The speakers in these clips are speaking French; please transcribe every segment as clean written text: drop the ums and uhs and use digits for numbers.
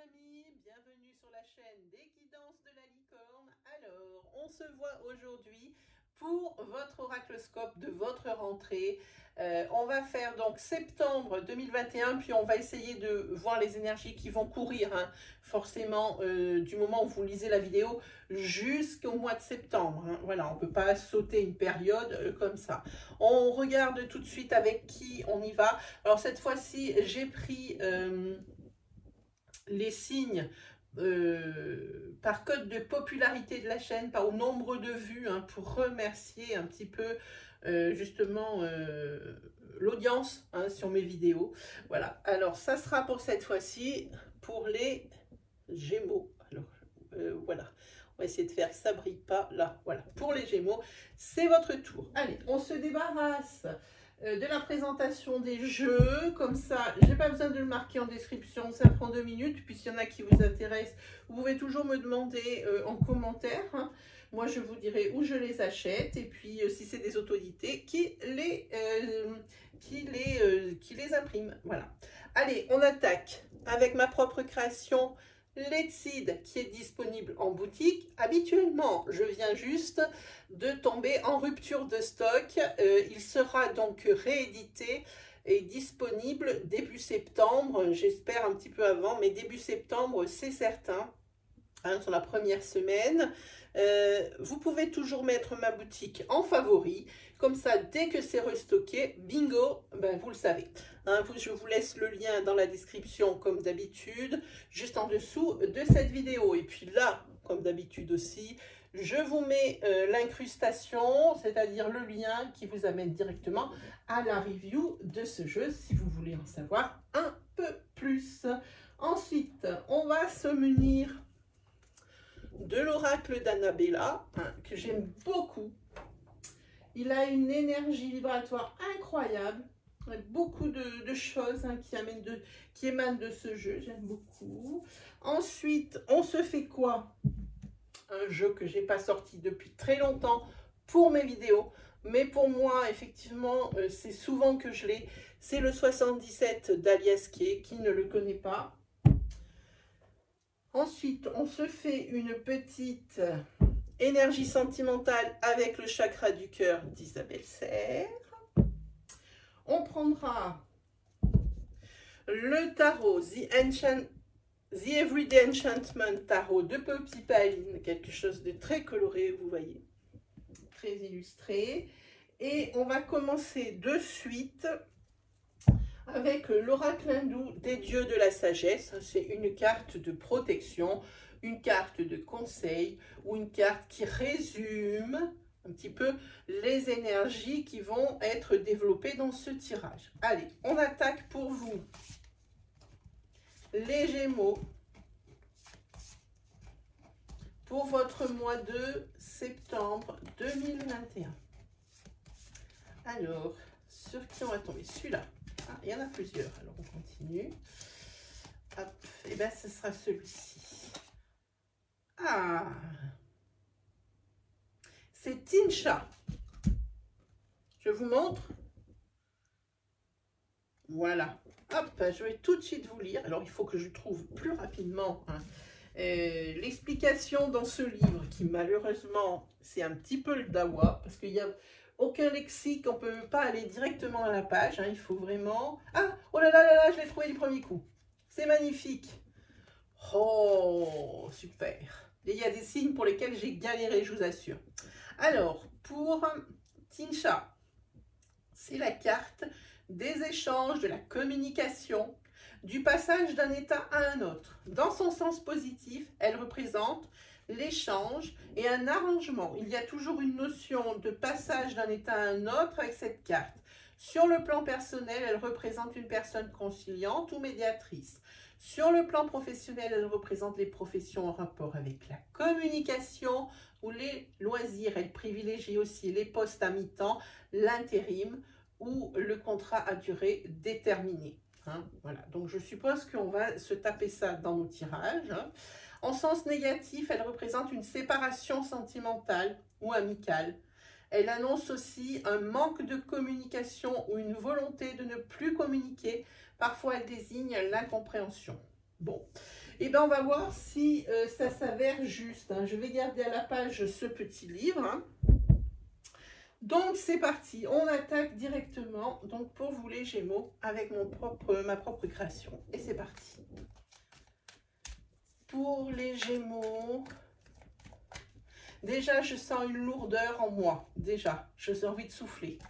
amis, bienvenue sur la chaîne des guidances de la licorne. Alors, on se voit aujourd'hui pour votre oracloscope de votre rentrée. On va faire donc septembre 2021, puis on va essayer de voir les énergies qui vont courir, hein, forcément, du moment où vous lisez la vidéo jusqu'au mois de septembre. Hein. Voilà, on ne peut pas sauter une période comme ça. On regarde tout de suite avec qui on y va. Alors cette fois-ci, j'ai pris les signes par code de popularité de la chaîne, pas au nombre de vues, hein, pour remercier un petit peu justement l'audience, hein, sur mes vidéos. Voilà, alors ça sera pour cette fois-ci pour les Gémeaux. Alors voilà, on va essayer de faire que ça brille pas là. Voilà, pour les Gémeaux, c'est votre tour. Allez, on se débarrasse de la présentation des jeux, comme ça, j'ai pas besoin de le marquer en description, ça prend 2 minutes, puis s'il y en a qui vous intéressent, vous pouvez toujours me demander en commentaire, hein. Moi je vous dirai où je les achète, et puis si c'est des autorités, qui les impriment, voilà. Allez, on attaque avec ma propre création, Let's Seed, qui est disponible en boutique. Habituellement, je viens juste de tomber en rupture de stock. Il sera donc réédité et disponible début septembre. J'espère un petit peu avant, mais début septembre, c'est certain. Hein, sur la première semaine. Vous pouvez toujours mettre ma boutique en favori. Comme ça, dès que c'est restocké, bingo, ben vous le savez. Hein, je vous laisse le lien dans la description comme d'habitude, juste en dessous de cette vidéo. Et puis là, comme d'habitude aussi, je vous mets l'incrustation, c'est-à-dire le lien qui vous amène directement à la review de ce jeu, si vous voulez en savoir un peu plus. Ensuite, on va se munir de l'oracle d'Annabella, hein, que j'aime beaucoup. Il a une énergie vibratoire incroyable, beaucoup de choses, hein, qui émanent de ce jeu, j'aime beaucoup. Ensuite, on se fait quoi? Un jeu que j'ai pas sorti depuis très longtemps pour mes vidéos, mais pour moi, effectivement, c'est souvent que je l'ai. C'est le 77 d'Alias Kay, qui ne le connaît pas. Ensuite, on se fait une petite énergie sentimentale avec le chakra du cœur d'Isabelle Serre. On prendra le tarot, The Everyday Enchantment Tarot de Poppy Paline, quelque chose de très coloré, vous voyez, très illustré. Et on va commencer de suite avec l'oracle hindou des dieux de la sagesse. C'est une carte de protection, une carte de conseil ou une carte qui résume un petit peu les énergies qui vont être développées dans ce tirage. Allez, on attaque pour vous, les Gémeaux, pour votre mois de septembre 2021. Alors, sur qui on va tomber? Celui-là. Ah, il y en a plusieurs, alors on continue. Hop, et bien ce sera celui-ci. Ah, c'est Tincha. Je vous montre. Voilà. Hop, je vais tout de suite vous lire. Alors il faut que je trouve plus rapidement, hein, l'explication dans ce livre qui malheureusement c'est un petit peu le dawa parce qu'il y a aucun lexique, on ne peut pas aller directement à la page, hein, il faut vraiment... Ah, oh là là là là, je l'ai trouvé du premier coup. C'est magnifique. Oh, super. Et il y a des signes pour lesquels j'ai galéré, je vous assure. Alors, pour Tincha, c'est la carte des échanges, de la communication, du passage d'un état à un autre. Dans son sens positif, elle représente l'échange et un arrangement. Il y a toujours une notion de passage d'un état à un autre avec cette carte. Sur le plan personnel, elle représente une personne conciliante ou médiatrice. Sur le plan professionnel, elle représente les professions en rapport avec la communication ou les loisirs. Elle privilégie aussi les postes à mi-temps, l'intérim ou le contrat à durée déterminée. Hein, voilà, donc je suppose qu'on va se taper ça dans nos tirages. Hein. En sens négatif, elle représente une séparation sentimentale ou amicale. Elle annonce aussi un manque de communication ou une volonté de ne plus communiquer. Parfois, elle désigne l'incompréhension. Bon, et ben on va voir si ça s'avère juste, hein. Je vais garder à la page ce petit livre, hein. Donc c'est parti, on attaque directement, donc pour vous les Gémeaux, avec ma propre création. Et c'est parti. Pour les Gémeaux, déjà je sens une lourdeur en moi, déjà, je sens envie de souffler.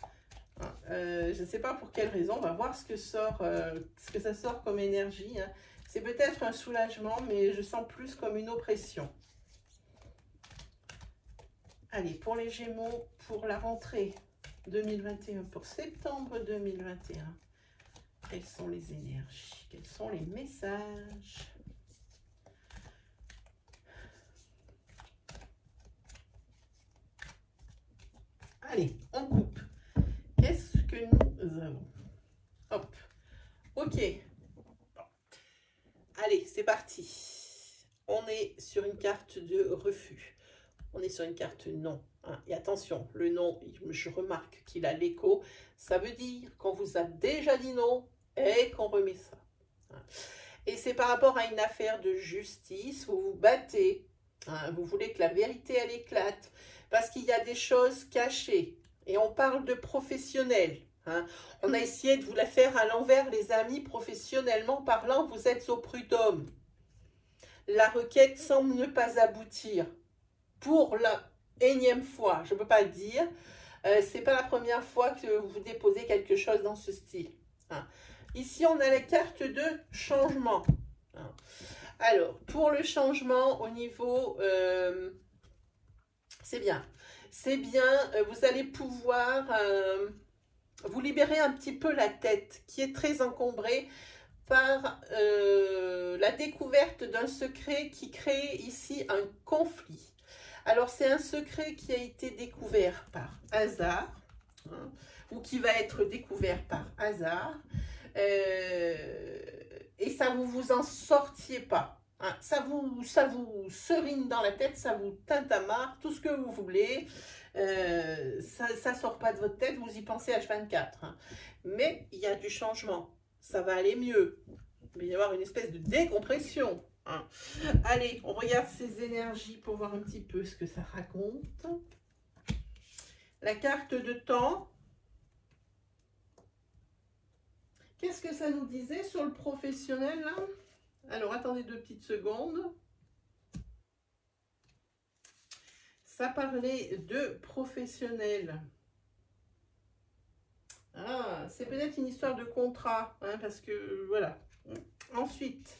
Je ne sais pas pour quelle raison, on va voir ce que ça sort comme énergie, hein. C'est peut-être un soulagement, mais je sens plus comme une oppression. Allez, pour les Gémeaux, pour la rentrée 2021, pour septembre 2021, quelles sont les énergies? Quels sont les messages? Allez, on coupe. Qu'est-ce que nous avons? Hop. Ok. Bon. Allez, c'est parti. On est sur une carte de refus. On est sur une carte non. Hein. Et attention, le non, je remarque qu'il a l'écho. Ça veut dire qu'on vous a déjà dit non et qu'on remet ça. Hein. Et c'est par rapport à une affaire de justice. Vous vous battez. Hein. Vous voulez que la vérité, elle éclate. Parce qu'il y a des choses cachées. Et on parle de professionnels. Hein. On a essayé de vous la faire à l'envers, les amis. Professionnellement parlant, vous êtes au prud'homme. La requête semble ne pas aboutir. Pour la énième fois, je ne peux pas le dire, ce n'est pas la première fois que vous déposez quelque chose dans ce style. Hein. Ici, on a la carte de changement. Hein. Alors, pour le changement au niveau... c'est bien. C'est bien, vous allez pouvoir vous libérer un petit peu la tête qui est très encombrée par la découverte d'un secret qui crée ici un conflit. Alors, c'est un secret qui a été découvert par hasard, hein, ou qui va être découvert par hasard, et ça vous en sortiez pas. Hein, ça vous serine dans la tête, ça vous tintamarre, tout ce que vous voulez, ça sort pas de votre tête, vous y pensez H24. Hein. Mais il y a du changement, ça va aller mieux. Il va y avoir une espèce de décompression. Hein. Allez, on regarde ces énergies pour voir un petit peu ce que ça raconte. La carte de temps. Qu'est-ce que ça nous disait sur le professionnel là? Alors, attendez 2 petites secondes. Ça parlait de professionnel. Ah, c'est peut-être une histoire de contrat, hein, parce que voilà. Ensuite,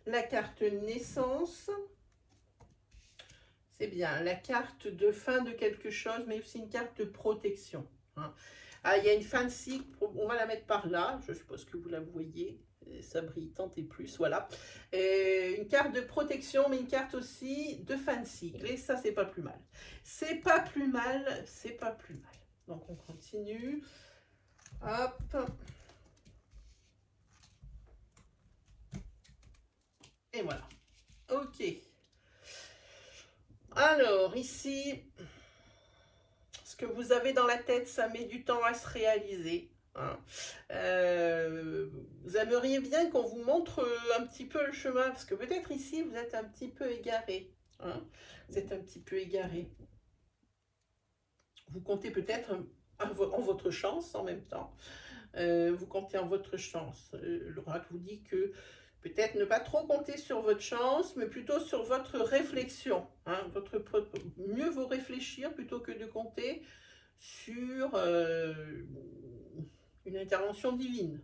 la carte naissance. C'est bien, la carte de fin de quelque chose, mais aussi une carte de protection. Hein. Ah, il y a une fin de cycle, on va la mettre par là, je suppose que vous la voyez. Ça brille tant et plus, voilà. Une carte de protection, mais une carte aussi de fin de cycle. Et ça, c'est pas plus mal. C'est pas plus mal, c'est pas plus mal. Donc, on continue. Hop. Et voilà. Ok. Alors, ici, ce que vous avez dans la tête, ça met du temps à se réaliser. Hein. Vous aimeriez bien qu'on vous montre un petit peu le chemin, parce que peut-être ici, vous êtes un petit peu égaré. Hein. Vous êtes un petit peu égaré. Vous comptez peut-être en votre chance en même temps. Vous comptez en votre chance. L'oracle vous dit que peut-être ne pas trop compter sur votre chance, mais plutôt sur votre réflexion. Hein, mieux vaut réfléchir plutôt que de compter sur une intervention divine.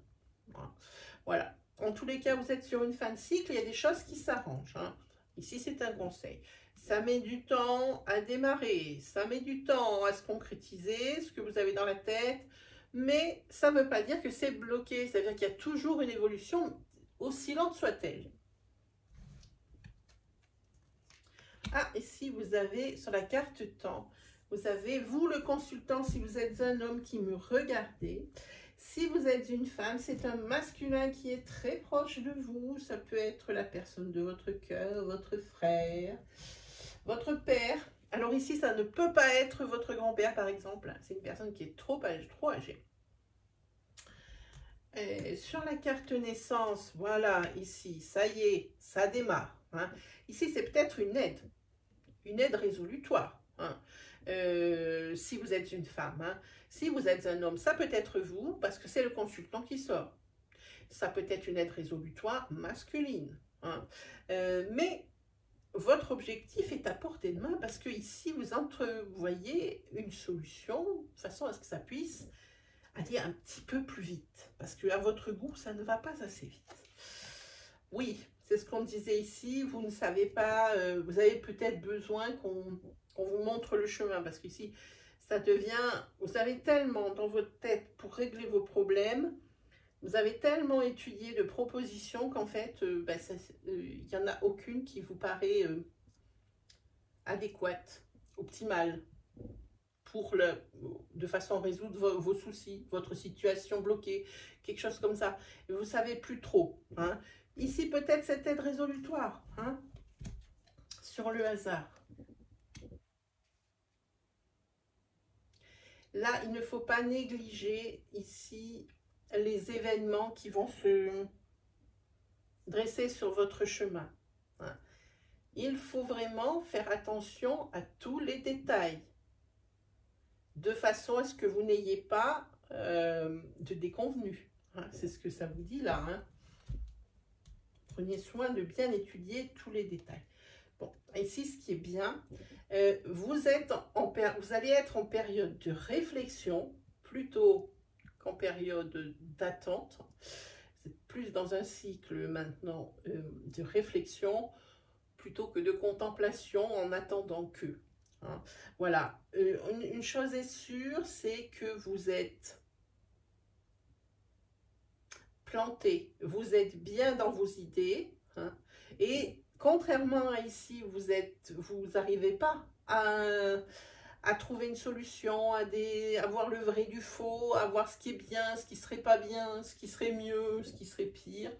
Voilà. En tous les cas, vous êtes sur une fin de cycle, il y a des choses qui s'arrangent. Hein. Ici, c'est un conseil. Ça met du temps à démarrer, ça met du temps à se concrétiser, ce que vous avez dans la tête, mais ça ne veut pas dire que c'est bloqué. Ça veut dire qu'il y a toujours une évolution, aussi lente soit-elle. Ah, et si vous avez, sur la carte temps, vous avez, vous le consultant, si vous êtes un homme qui me regardez, si vous êtes une femme, c'est un masculin qui est très proche de vous. Ça peut être la personne de votre cœur, votre frère, votre père. Alors ici, ça ne peut pas être votre grand-père, par exemple. C'est une personne qui est trop âgée. Et sur la carte naissance, voilà, ici, ça y est, ça démarre. Hein. Ici, c'est peut-être une aide résolutoire. Hein. Si vous êtes une femme, hein. Si vous êtes un homme, ça peut être vous, parce que c'est le consultant qui sort. Ça peut être une aide résolutoire masculine. Hein. Mais votre objectif est à portée de main, parce que ici, vous entrevoyez une solution, de façon à ce que ça puisse aller un petit peu plus vite. Parce qu'à votre goût, ça ne va pas assez vite. Oui, c'est ce qu'on disait ici, vous ne savez pas, vous avez peut-être besoin qu'on vous montre le chemin, parce qu'ici, ça devient, vous avez tellement dans votre tête pour régler vos problèmes, vous avez tellement étudié de propositions qu'en fait, il n'y en a aucune qui vous paraît adéquate, optimale, de façon à résoudre vos soucis, votre situation bloquée, quelque chose comme ça. Et vous ne savez plus trop. Hein. Ici, peut-être cette aide résolutoire, hein, sur le hasard. Là, il ne faut pas négliger ici les événements qui vont se dresser sur votre chemin. Hein. Il faut vraiment faire attention à tous les détails, de façon à ce que vous n'ayez pas de déconvenus. Hein. C'est ce que ça vous dit là. Hein. Prenez soin de bien étudier tous les détails. Bon, ici, ce qui est bien, vous allez être en période de réflexion plutôt qu'en période d'attente. Vous êtes plus dans un cycle maintenant de réflexion plutôt que de contemplation en attendant que. Hein. Voilà, une chose est sûre, c'est que vous êtes planté, vous êtes bien dans vos idées, hein, et contrairement à ici, vous n'arrivez pas à trouver une solution, à voir le vrai du faux, à voir ce qui est bien, ce qui serait pas bien, ce qui serait mieux, ce qui serait pire.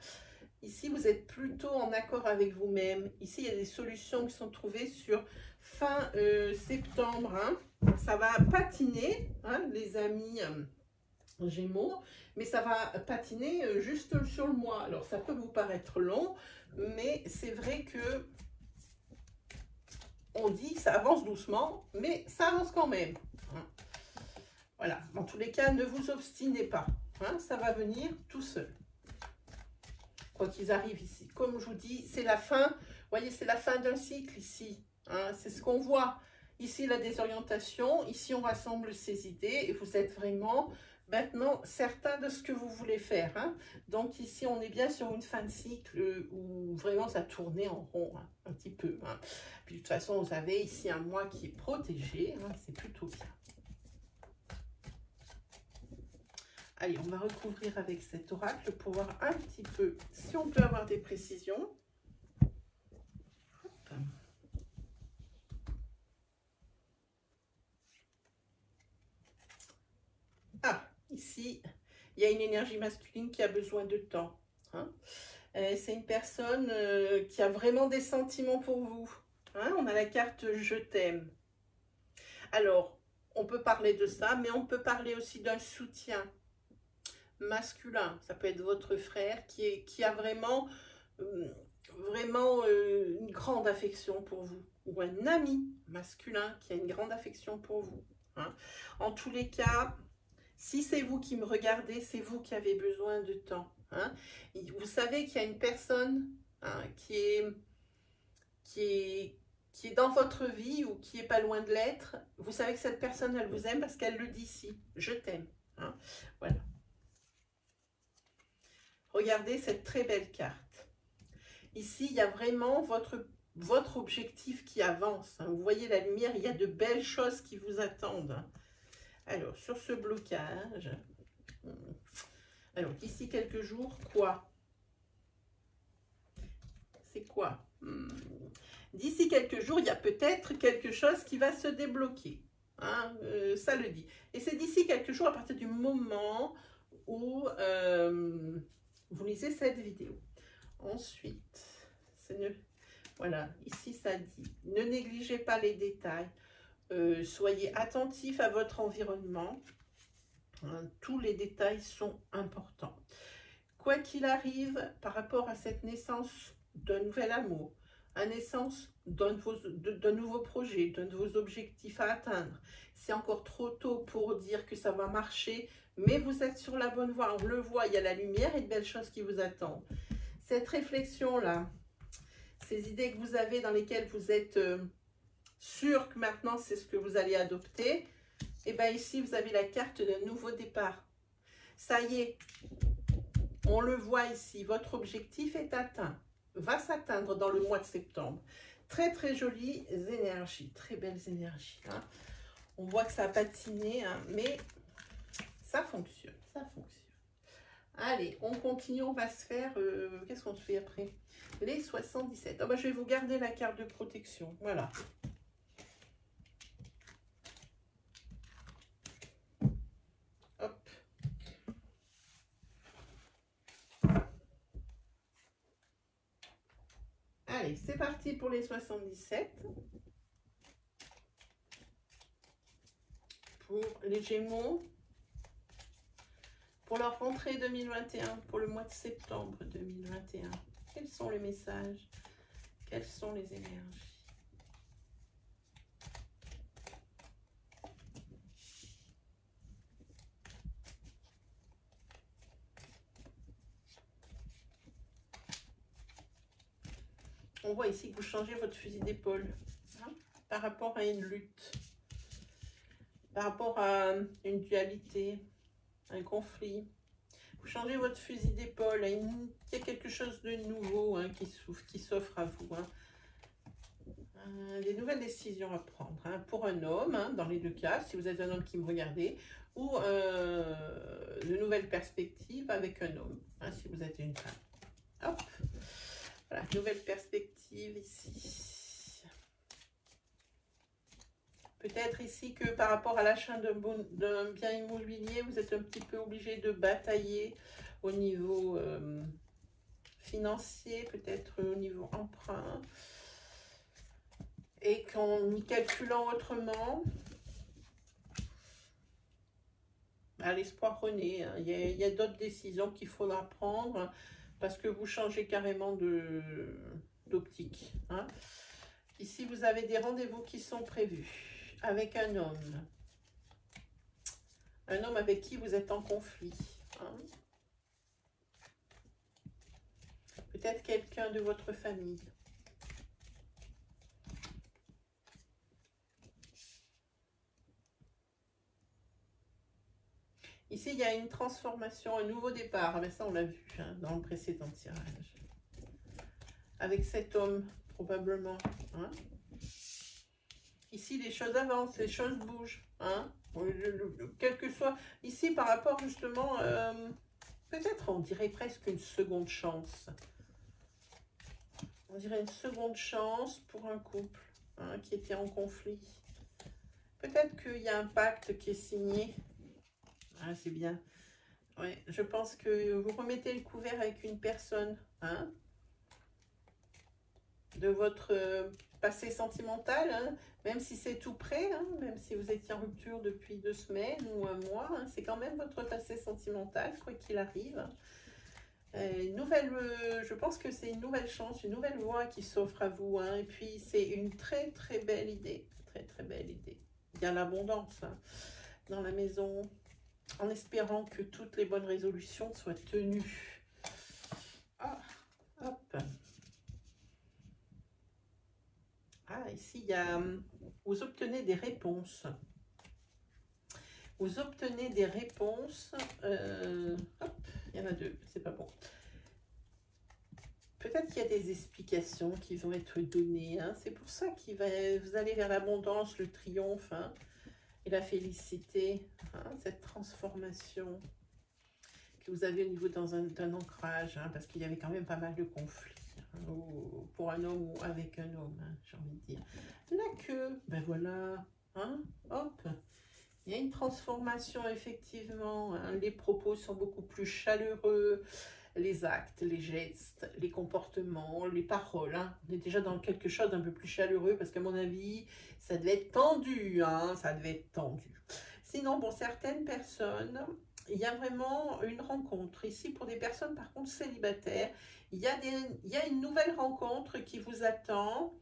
Ici, vous êtes plutôt en accord avec vous-même. Ici, il y a des solutions qui sont trouvées sur fin septembre. Hein. Ça va patiner, hein, les amis Gémeaux, mais ça va patiner juste sur le mois. Alors, ça peut vous paraître long, mais c'est vrai que on dit que ça avance doucement, mais ça avance quand même. Hein. Voilà, en tous les cas, ne vous obstinez pas. Hein, ça va venir tout seul. Quoi qu'ils arrivent ici. Comme je vous dis, c'est la fin. Vous voyez, c'est la fin d'un cycle ici. Hein, c'est ce qu'on voit. Ici, la désorientation. Ici, on rassemble ses idées. Et vous êtes vraiment maintenant certain de ce que vous voulez faire. Hein. Donc ici, on est bien sur une fin de cycle où vraiment ça tournait en rond, hein, un petit peu. Hein. Puis de toute façon, vous avez ici un mois qui est protégé. Hein, c'est plutôt bien. Allez, on va recouvrir avec cet oracle pour voir un petit peu si on peut avoir des précisions. Hop. Ah, ici, il y a une énergie masculine qui a besoin de temps. Hein. C'est une personne qui a vraiment des sentiments pour vous. Hein. On a la carte « Je t'aime ». Alors, on peut parler de ça, mais on peut parler aussi d'un soutien masculin. Ça peut être votre frère qui a vraiment une grande affection pour vous, ou un ami masculin qui a une grande affection pour vous. Hein. En tous les cas, si c'est vous qui me regardez, c'est vous qui avez besoin de temps. Hein. Vous savez qu'il y a une personne, hein, qui est dans votre vie ou qui est pas loin de l'être. Vous savez que cette personne, elle vous aime parce qu'elle le dit ici. Je t'aime. Hein. Voilà. Regardez cette très belle carte. Ici, il y a vraiment votre objectif qui avance. Hein. Vous voyez la lumière, il y a de belles choses qui vous attendent. Alors, sur ce blocage, alors d'ici quelques jours, quoi? C'est quoi? D'ici quelques jours, il y a peut-être quelque chose qui va se débloquer. Hein, ça le dit. Et c'est d'ici quelques jours, à partir du moment où vous lisez cette vidéo. Ensuite, voilà, ici ça dit, ne négligez pas les détails, soyez attentif à votre environnement. Hein, tous les détails sont importants. Quoi qu'il arrive, par rapport à cette naissance d'un nouvel amour, à la naissance d'un nouveau projet, d'un nouveau objectif à atteindre, c'est encore trop tôt pour dire que ça va marcher, mais vous êtes sur la bonne voie, on le voit, il y a la lumière et de belles choses qui vous attendent. Cette réflexion-là, ces idées que vous avez dans lesquelles vous êtes sûr que maintenant c'est ce que vous allez adopter, et bien ici vous avez la carte d'un nouveau départ. Ça y est, on le voit ici, votre objectif est atteint, va s'atteindre dans le mois de septembre. Très très jolies énergies, très belles énergies. Hein. On voit que ça a patiné, hein, mais ça fonctionne, ça fonctionne. Allez, on continue, on va se faire, qu'est-ce qu'on se fait après? Les 77. Oh, bah, je vais vous garder la carte de protection, voilà. Hop. Allez, c'est parti pour les 77. Pour les Gémeaux. Pour leur rentrée 2021, pour le mois de septembre 2021. Quels sont les messages? Quelles sont les énergies? On voit ici que vous changez votre fusil d'épaule hein, par rapport à une lutte, par rapport à une dualité, un conflit. Vous changez votre fusil d'épaule, il y a quelque chose de nouveau hein, qui s'offre à vous. Hein. Des nouvelles décisions à prendre hein, pour un homme, hein, dans les deux cas, si vous êtes un homme qui me regardez, ou de nouvelles perspectives avec un homme, hein, si vous êtes une femme. Hop, voilà, nouvelle perspective ici. Peut-être ici que par rapport à l'achat d'un bien immobilier, vous êtes un petit peu obligé de batailler au niveau financier, peut-être au niveau emprunt. Et qu'en y calculant autrement, l'espoir renaît. Hein. Il y a d'autres décisions qu'il faudra prendre parce que vous changez carrément d'optique. Hein. Ici, vous avez des rendez-vous qui sont prévus avec un homme. Un homme avec qui vous êtes en conflit. Hein. Peut-être quelqu'un de votre famille. Ici, il y a une transformation, un nouveau départ. Mais ça, on l'a vu hein, dans le précédent tirage. Avec cet homme, probablement. Hein. Ici, les choses avancent, les choses bougent. Hein. Quel que soit... Ici, par rapport justement, peut-être on dirait presque une seconde chance. On dirait une seconde chance pour un couple hein, qui était en conflit. Peut-être qu'il y a un pacte qui est signé. Ah, c'est bien. Ouais, je pense que vous remettez le couvert avec une personne hein, de votre passé sentimental, hein, même si c'est tout près, hein, même si vous étiez en rupture depuis 2 semaines ou un mois, hein, c'est quand même votre passé sentimental, quoi qu'il arrive. Je pense que c'est une nouvelle chance, une nouvelle voie qui s'offre à vous. Hein, et puis, c'est une très, très belle idée. Très, très belle idée. Il y a l'abondance hein, dans la maison. En espérant que toutes les bonnes résolutions soient tenues. Ah, hop. Ah, ici, il y a, vous obtenez des réponses. Vous obtenez des réponses. Hop, il y en a 2, c'est pas bon. Peut-être qu'il y a des explications qui vont être données. Hein. C'est pour ça que vous allez vers l'abondance, le triomphe. Hein. Et la félicité, hein, cette transformation que vous avez au niveau d'un ancrage, hein, parce qu'il y avait quand même pas mal de conflits hein, pour un homme ou avec un homme, hein, j'ai envie de dire. La queue, ben voilà, hein, hop, il y a une transformation effectivement, hein, les propos sont beaucoup plus chaleureux, les actes, les gestes, les comportements, les paroles. Hein. On est déjà dans quelque chose d'un peu plus chaleureux parce qu'à mon avis, ça devait être tendu. Hein, ça devait être tendu. Sinon, pour certaines personnes, il y a vraiment une rencontre. Ici, pour des personnes, par contre, célibataires, il y a une nouvelle rencontre qui vous attend.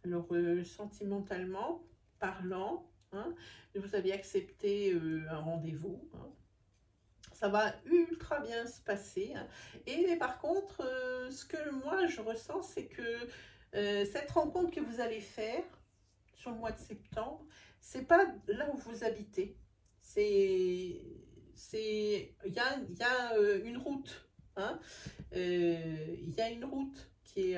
Alors, sentimentalement parlant, hein, vous avez accepté un rendez-vous. Hein. Ça va ultra bien se passer. Hein. Et par contre, ce que moi, je ressens, c'est que cette rencontre que vous allez faire sur le mois de septembre, c'est pas là où vous habitez. Il y a une route. Hein. Il y a une route qui est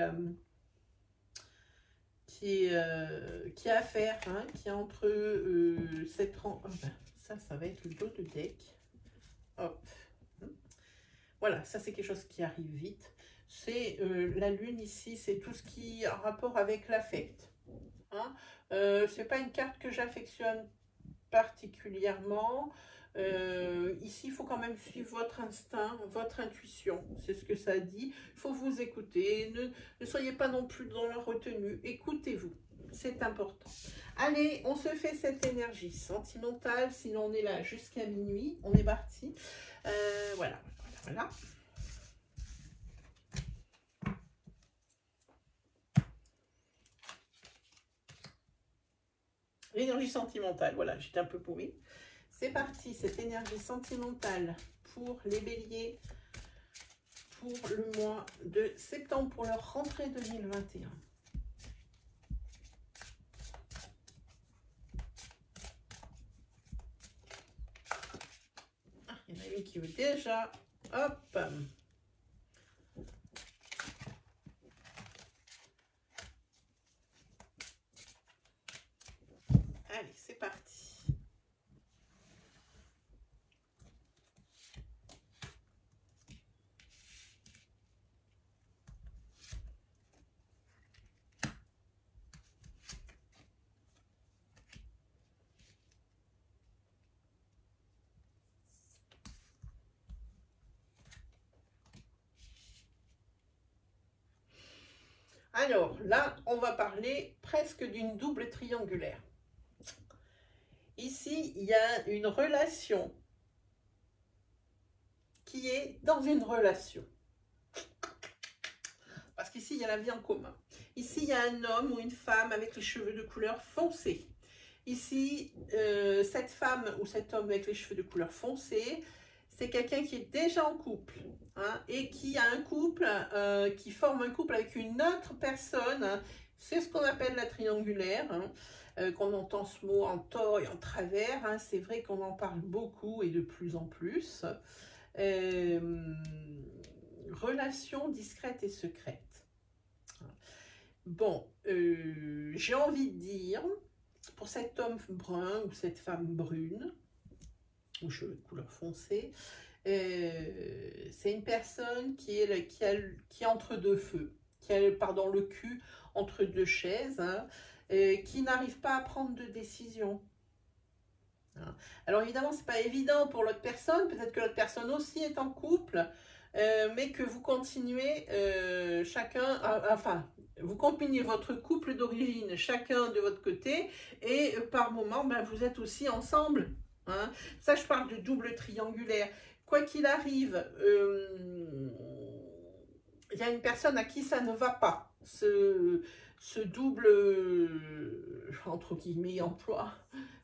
à faire, hein, qui est entre cette rencontre. Oh ben, ça va être le dos de deck. Hop. Voilà, ça c'est quelque chose qui arrive vite. C'est la lune ici, c'est tout ce qui a rapport avec l'affect. Hein. C'est pas une carte que j'affectionne particulièrement. Ici, il faut quand même suivre votre instinct, votre intuition. C'est ce que ça dit. Il faut vous écouter. Ne soyez pas non plus dans la retenue. Écoutez-vous. C'est important. Allez, on se fait cette énergie sentimentale. Sinon, on est là jusqu'à minuit. On est parti. Voilà. L'énergie sentimentale. Voilà, j'étais un peu paumée. C'est parti, cette énergie sentimentale pour les béliers pour le mois de septembre, pour leur rentrée 2021. Ah, il y en a une qui veut déjà. Hop. Allez, c'est parti. Alors là, on va parler presque d'une double triangulaire. Ici, il y a une relation qui est dans une relation. Parce qu'ici, il y a la vie en commun. Ici, il y a un homme ou une femme avec les cheveux de couleur foncée. Ici, cette femme ou cet homme avec les cheveux de couleur foncée, c'est quelqu'un qui est déjà en couple, hein, et qui a un couple, qui forme un couple avec une autre personne. Hein. C'est ce qu'on appelle la triangulaire, hein, qu'on entend ce mot en tort et en travers. Hein. C'est vrai qu'on en parle beaucoup et de plus en plus. Relation discrète et secrète. Bon, j'ai envie de dire, pour cet homme brun ou cette femme brune, ou cheveux de couleur foncée, c'est une personne qui est entre deux feux, qui a le cul entre deux chaises, hein, qui n'arrive pas à prendre de décision. Hein. Alors évidemment, c'est pas évident pour l'autre personne, peut-être que l'autre personne aussi est en couple, mais que vous continuez chacun, enfin, vous combinez votre couple d'origine chacun de votre côté, et par moment, ben, vous êtes aussi ensemble. Hein. Ça, je parle de double triangulaire. Quoi qu'il arrive, il y a une personne à qui ça ne va pas, ce double, entre guillemets, emploi.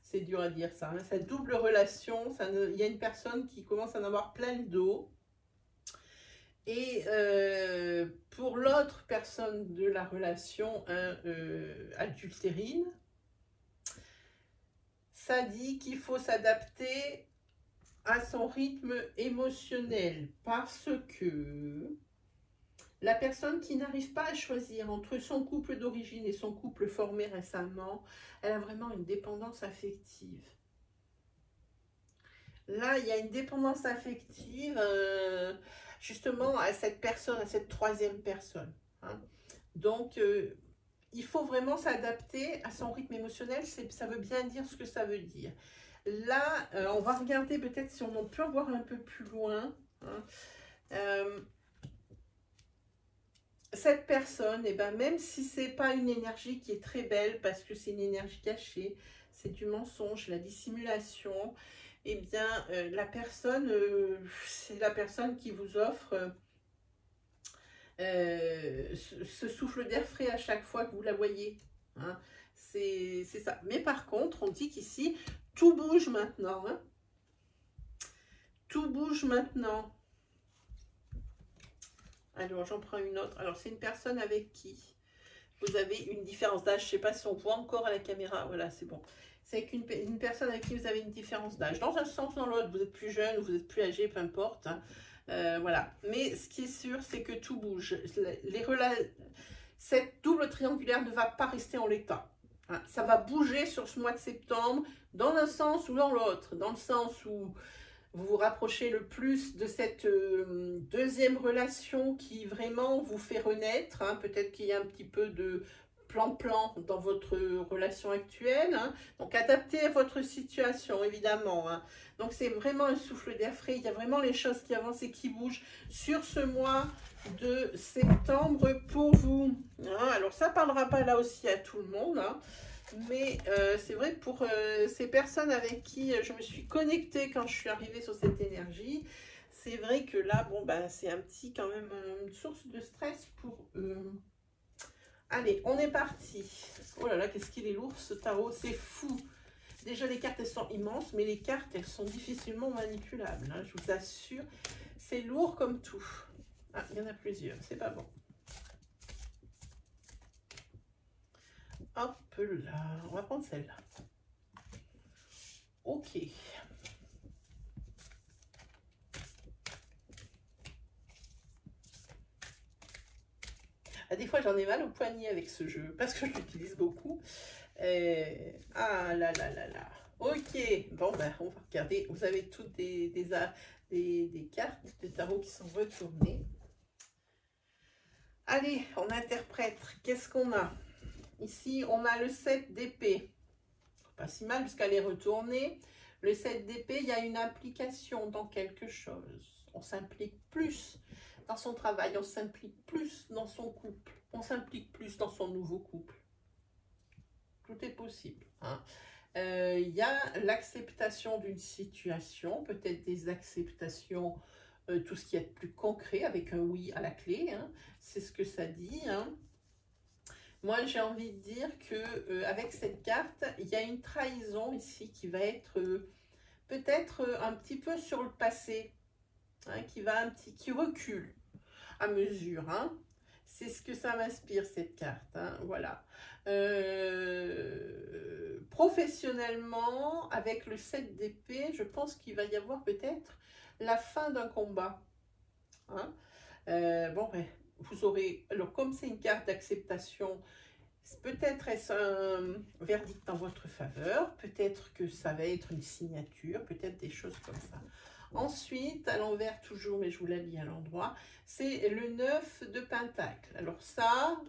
C'est dur à dire ça. Hein. Cette double relation, il y a une personne qui commence à en avoir plein le dos. Et pour l'autre personne de la relation adultérine, ça dit qu'il faut s'adapter à son rythme émotionnel parce que la personne qui n'arrive pas à choisir entre son couple d'origine et son couple formé récemment, elle a vraiment une dépendance affective. Là, il y a une dépendance affective justement à cette personne, à cette troisième personne. Hein. Donc, il faut vraiment s'adapter à son rythme émotionnel. Ça veut bien dire ce que ça veut dire. Là, on va regarder peut-être si on en peut voir un peu plus loin. Hein. Cette personne, eh ben, même si ce n'est pas une énergie qui est très belle, parce que c'est une énergie cachée, c'est du mensonge, la dissimulation, eh bien, c'est la personne qui vous offre ce souffle d'air frais à chaque fois que vous la voyez. Hein. C'est ça. Mais par contre, on dit qu'ici, tout bouge maintenant. Hein. Tout bouge maintenant. Alors, j'en prends une autre. Alors, c'est une personne avec qui vous avez une différence d'âge. Je ne sais pas si on voit encore à la caméra. Voilà, c'est bon. C'est avec une personne avec qui vous avez une différence d'âge. Dans un sens ou dans l'autre, vous êtes plus jeune ou vous êtes plus âgé, peu importe. Hein. Voilà. Mais ce qui est sûr, c'est que tout bouge. Cette double triangulaire ne va pas rester en l'état. Hein. Ça va bouger sur ce mois de septembre, dans un sens ou dans l'autre. Dans le sens où vous vous rapprochez le plus de cette deuxième relation qui vraiment vous fait renaître. Hein. Peut-être qu'il y a un petit peu de plan-plan dans votre relation actuelle. Hein. Donc, adaptez à votre situation, évidemment. Hein. Donc, c'est vraiment un souffle d'air frais. Il y a vraiment les choses qui avancent et qui bougent sur ce mois de septembre pour vous. Hein. Alors, ça ne parlera pas là aussi à tout le monde. Hein. Mais c'est vrai pour ces personnes avec qui je me suis connectée quand je suis arrivée sur cette énergie, c'est vrai que là, bon, bah, c'est un petit quand même une source de stress pour eux. Allez, on est parti. Oh là là, qu'est-ce qu'il est lourd ce tarot, c'est fou. Déjà, les cartes, elles sont immenses, mais les cartes, elles sont difficilement manipulables. Hein, je vous assure, c'est lourd comme tout. Ah, il y en a plusieurs, c'est pas bon. Hop là, on va prendre celle-là. Ok. Ah, des fois, j'en ai mal au poignet avec ce jeu, parce que je l'utilise beaucoup. Ah là là là là. Ok, bon, ben, on va regarder. Vous avez toutes des cartes de tarot qui sont retournées. Allez, on interprète. Qu'est-ce qu'on a? Ici, on a le 7 d'épée. Pas si mal, puisqu'elle est retournée. Le 7 d'épée, il y a une implication dans quelque chose. On s'implique plus dans son travail, on s'implique plus dans son couple, on s'implique plus dans son nouveau couple. Tout est possible. Hein. Y a l'acceptation d'une situation, peut-être des acceptations, tout ce qui est plus concret, avec un oui à la clé. Hein. C'est ce que ça dit. Hein. Moi, j'ai envie de dire que avec cette carte, il y a une trahison ici qui va être peut-être un petit peu sur le passé, hein, qui recule à mesure. Hein. C'est ce que ça m'inspire, cette carte. Hein, voilà. Professionnellement, avec le 7 d'épée, je pense qu'il va y avoir peut-être la fin d'un combat. Hein. Bon, ben, vous aurez... Alors, comme c'est une carte d'acceptation, peut-être est-ce un verdict en votre faveur, peut-être que ça va être une signature, peut-être des choses comme ça. Ensuite, à l'envers toujours, mais je vous la lis à l'endroit, c'est le 9 de Pentacle. Alors ça,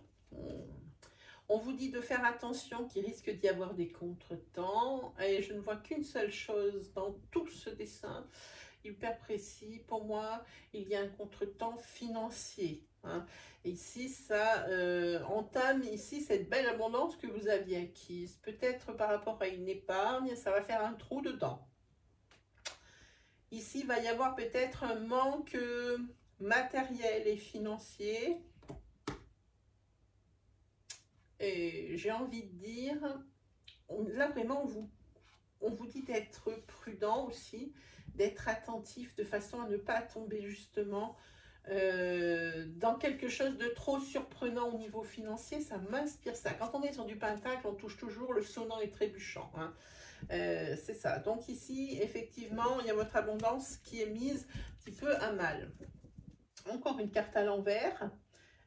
on vous dit de faire attention qu'il risque d'y avoir des contretemps. Et je ne vois qu'une seule chose dans tout ce dessin, hyper précis. Pour moi, il y a un contretemps financier. Hein. Ici, ça entame ici cette belle abondance que vous aviez acquise. Peut-être par rapport à une épargne, ça va faire un trou dedans. Ici, il va y avoir peut-être un manque matériel et financier. Et j'ai envie de dire, là vraiment, on vous dit d'être prudent aussi, d'être attentif de façon à ne pas tomber justement dans quelque chose de trop surprenant au niveau financier. Ça m'inspire ça. Quand on est sur du pentacle, on touche toujours le sonnant et trébuchant. Hein. C'est ça. Donc ici, effectivement, il y a votre abondance qui est mise un petit peu à mal. Encore une carte à l'envers.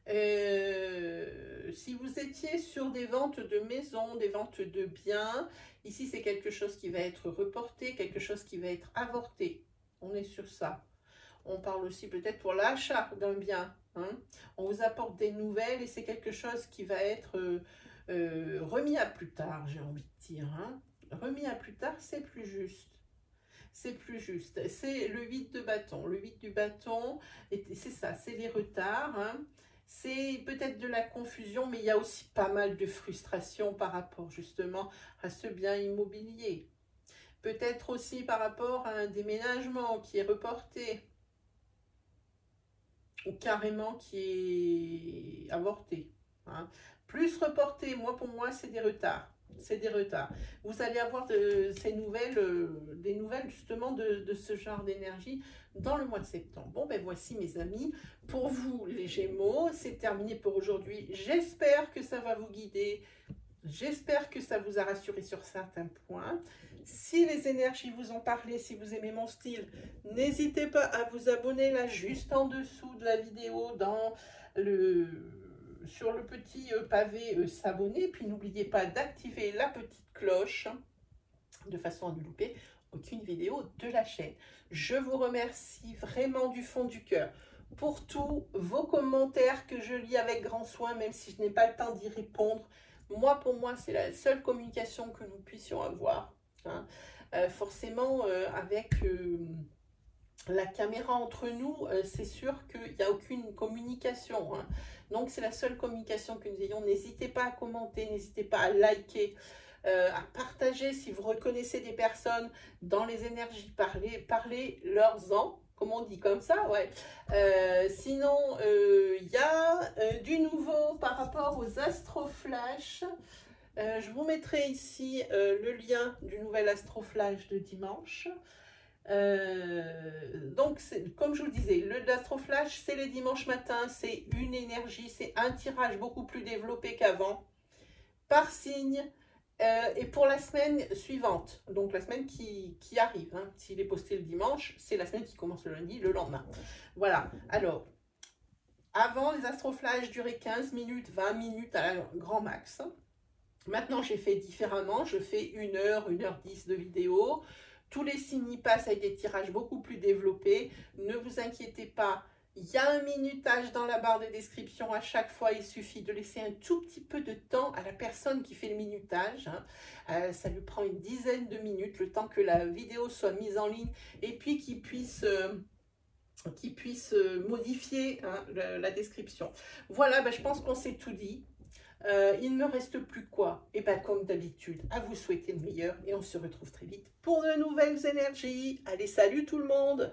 Si vous étiez sur des ventes de maisons, des ventes de biens, ici c'est quelque chose qui va être reporté, quelque chose qui va être avorté. On est sur ça. On parle aussi peut-être pour l'achat d'un bien. Hein. On vous apporte des nouvelles et c'est quelque chose qui va être remis à plus tard, j'ai envie de dire. Hein. Remis à plus tard, c'est plus juste. C'est plus juste. C'est le 8 de bâton. Le 8 du bâton, c'est ça, c'est les retards. Hein. c'est peut-être de la confusion, mais il y a aussi pas mal de frustration par rapport justement à ce bien immobilier. Peut-être aussi par rapport à un déménagement qui est reporté ou carrément qui est avorté. Hein. Plus reporté, pour moi, c'est des retards. C'est des retards. Vous allez avoir des nouvelles justement de ce genre d'énergie dans le mois de septembre. Bon, ben voici mes amis. Pour vous, les Gémeaux, c'est terminé pour aujourd'hui. J'espère que ça va vous guider. J'espère que ça vous a rassuré sur certains points. Si les énergies vous ont parlé, si vous aimez mon style, n'hésitez pas à vous abonner là juste en dessous de la vidéo sur le petit pavé s'abonner. Puis n'oubliez pas d'activer la petite cloche de façon à ne louper aucune vidéo de la chaîne. Je vous remercie vraiment du fond du cœur pour tous vos commentaires que je lis avec grand soin, même si je n'ai pas le temps d'y répondre. Pour moi, c'est la seule communication que nous puissions avoir. Hein. Forcément, avec la caméra entre nous, c'est sûr qu'il n'y a aucune communication. Hein. Donc, c'est la seule communication que nous ayons. N'hésitez pas à commenter, n'hésitez pas à liker, à partager si vous reconnaissez des personnes dans les énergies. Parlez-leur-en. Comme on dit comme ça, ouais. Sinon, il y a du nouveau par rapport aux Astroflash. Je vous mettrai ici le lien du nouvel Astroflash de dimanche. Donc, comme je vous disais, l'Astroflash, c'est les dimanches matins, c'est une énergie, c'est un tirage beaucoup plus développé qu'avant, par signe. Et pour la semaine suivante, donc la semaine qui arrive, hein, s'il est posté le dimanche, c'est la semaine qui commence le lundi, le lendemain. Voilà, alors, avant les Astroflash duraient 15 minutes, 20 minutes à la grand max. Maintenant, j'ai fait différemment, je fais 1 heure, 1h10 de vidéo. Tous les signes y passent avec des tirages beaucoup plus développés. Ne vous inquiétez pas. Il y a un minutage dans la barre de description à chaque fois. Il suffit de laisser un tout petit peu de temps à la personne qui fait le minutage. Hein. Ça lui prend une dizaine de minutes, le temps que la vidéo soit mise en ligne et puis qu'il puisse modifier hein, la description. Voilà, je pense qu'on s'est tout dit. Il ne me reste plus quoi? Et comme d'habitude, à vous souhaiter le meilleur et on se retrouve très vite pour de nouvelles énergies. Allez, salut tout le monde!